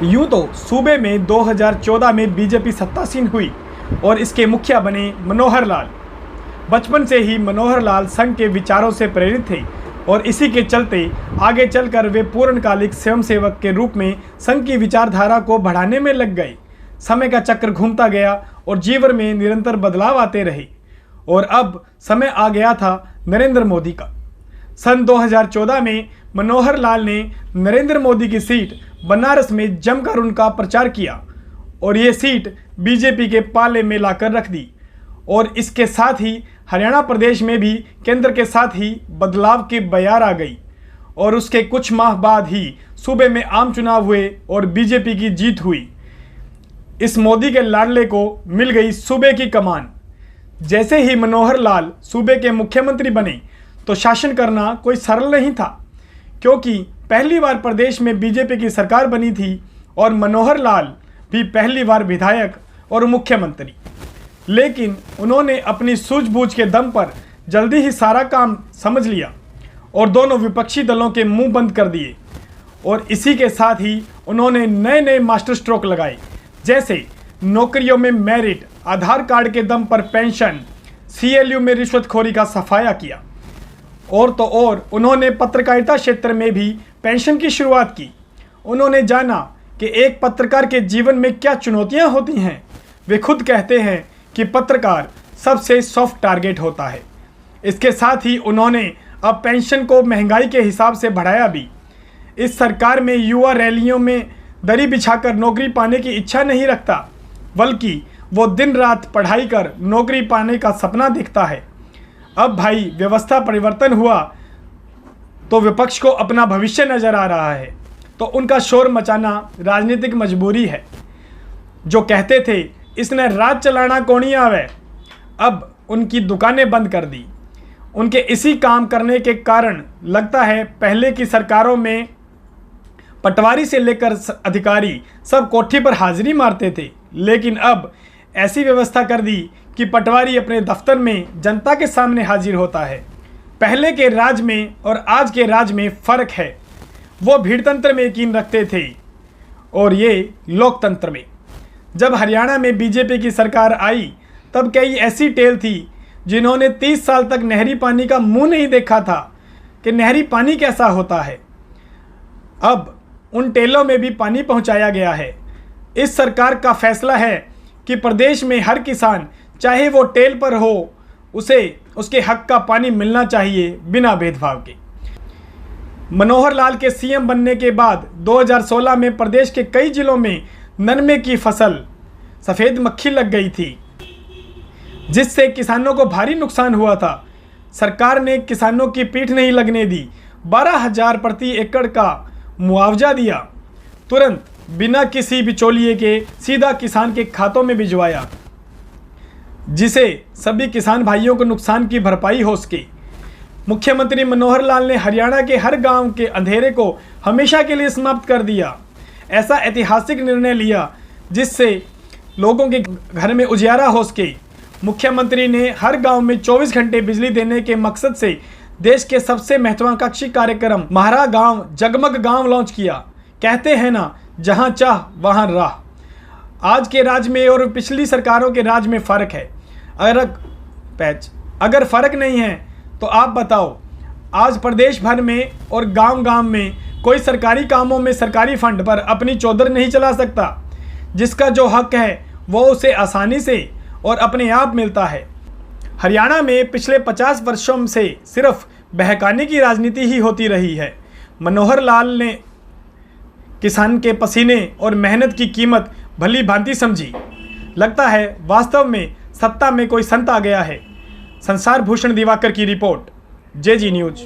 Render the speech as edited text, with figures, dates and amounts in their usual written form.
यूं तो सूबे में 2014 में बीजेपी सत्तासीन हुई और इसके मुखिया बने मनोहर लाल। बचपन से ही मनोहर लाल संघ के विचारों से प्रेरित थे और इसी के चलते आगे चलकर वे पूर्णकालिक स्वयंसेवक के रूप में संघ की विचारधारा को बढ़ाने में लग गए। समय का चक्र घूमता गया और जीवन में निरंतर बदलाव आते रहे और अब समय आ गया था नरेंद्र मोदी का। सन 2014 में मनोहर लाल ने नरेंद्र मोदी की सीट बनारस में जमकर उनका प्रचार किया और ये सीट बीजेपी के पाले में लाकर रख दी और इसके साथ ही हरियाणा प्रदेश में भी केंद्र के साथ ही बदलाव की बयार आ गई और उसके कुछ माह बाद ही सूबे में आम चुनाव हुए और बीजेपी की जीत हुई। इस मोदी के लाडले को मिल गई सूबे की कमान। जैसे ही मनोहर लाल सूबे के मुख्यमंत्री बने तो शासन करना कोई सरल नहीं था, क्योंकि पहली बार प्रदेश में बीजेपी की सरकार बनी थी और मनोहर लाल भी पहली बार विधायक और मुख्यमंत्री। लेकिन उन्होंने अपनी सूझबूझ के दम पर जल्दी ही सारा काम समझ लिया और दोनों विपक्षी दलों के मुंह बंद कर दिए और इसी के साथ ही उन्होंने नए नए मास्टर स्ट्रोक लगाए, जैसे नौकरियों में मेरिट, आधार कार्ड के दम पर पेंशन, CLU में रिश्वतखोरी का सफाया किया और तो और उन्होंने पत्रकारिता क्षेत्र में भी पेंशन की शुरुआत की। उन्होंने जाना कि एक पत्रकार के जीवन में क्या चुनौतियां होती हैं। वे खुद कहते हैं कि पत्रकार सबसे सॉफ्ट टारगेट होता है। इसके साथ ही उन्होंने अब पेंशन को महंगाई के हिसाब से बढ़ाया भी। इस सरकार में युवा रैलियों में दरी बिछाकर नौकरी पाने की इच्छा नहीं रखता, बल्कि वो दिन रात पढ़ाई कर नौकरी पाने का सपना देखता है। अब भाई व्यवस्था परिवर्तन हुआ तो विपक्ष को अपना भविष्य नजर आ रहा है, तो उनका शोर मचाना राजनीतिक मजबूरी है। जो कहते थे इसने राज चलाना कौनी आवे, अब उनकी दुकानें बंद कर दी। उनके इसी काम करने के कारण लगता है पहले की सरकारों में पटवारी से लेकर अधिकारी सब कोठी पर हाजिरी मारते थे, लेकिन अब ऐसी व्यवस्था कर दी कि पटवारी अपने दफ्तर में जनता के सामने हाजिर होता है। पहले के राज में और आज के राज में फ़र्क है। वो भीड़तंत्र में यकीन रखते थे और ये लोकतंत्र में। जब हरियाणा में बीजेपी की सरकार आई तब कई ऐसी टेल थी जिन्होंने 30 साल तक नहरी पानी का मुंह नहीं देखा था कि नहरी पानी कैसा होता है। अब उन टेलों में भी पानी पहुंचाया गया है। इस सरकार का फैसला है कि प्रदेश में हर किसान, चाहे वो टेल पर हो, उसे उसके हक का पानी मिलना चाहिए बिना भेदभाव के। मनोहर लाल के CM बनने के बाद 2016 में प्रदेश के कई जिलों में नरमे की फसल सफ़ेद मक्खी लग गई थी, जिससे किसानों को भारी नुकसान हुआ था। सरकार ने किसानों की पीठ नहीं लगने दी, 12,000 प्रति एकड़ का मुआवजा दिया, तुरंत बिना किसी बिचौलिए के सीधा किसान के खातों में भिजवाया, जिसे सभी किसान भाइयों को नुकसान की भरपाई हो सके। मुख्यमंत्री मनोहर लाल ने हरियाणा के हर गांव के अंधेरे को हमेशा के लिए समाप्त कर दिया। ऐसा ऐतिहासिक निर्णय लिया जिससे लोगों के घर में उजियारा हो सके। मुख्यमंत्री ने हर गांव में 24 घंटे बिजली देने के मकसद से देश के सबसे महत्वाकांक्षी कार्यक्रम महारा गांव जगमग गांव लॉन्च किया। कहते हैं ना, जहां चाह वहां राह। आज के राज में और पिछली सरकारों के राज में फ़र्क है। अगर फ़र्क नहीं है तो आप बताओ, आज प्रदेश भर में और गांव-गांव में कोई सरकारी कामों में सरकारी फंड पर अपनी चौधर नहीं चला सकता। जिसका जो हक है वो उसे आसानी से और अपने आप मिलता है। हरियाणा में पिछले 50 वर्षों से सिर्फ बहकाने की राजनीति ही होती रही है। मनोहर लाल ने किसान के पसीने और मेहनत की कीमत भली भांति समझी। लगता है वास्तव में सत्ता में कोई संत आ गया है। संसार भूषण दिवाकर की रिपोर्ट, JG न्यूज।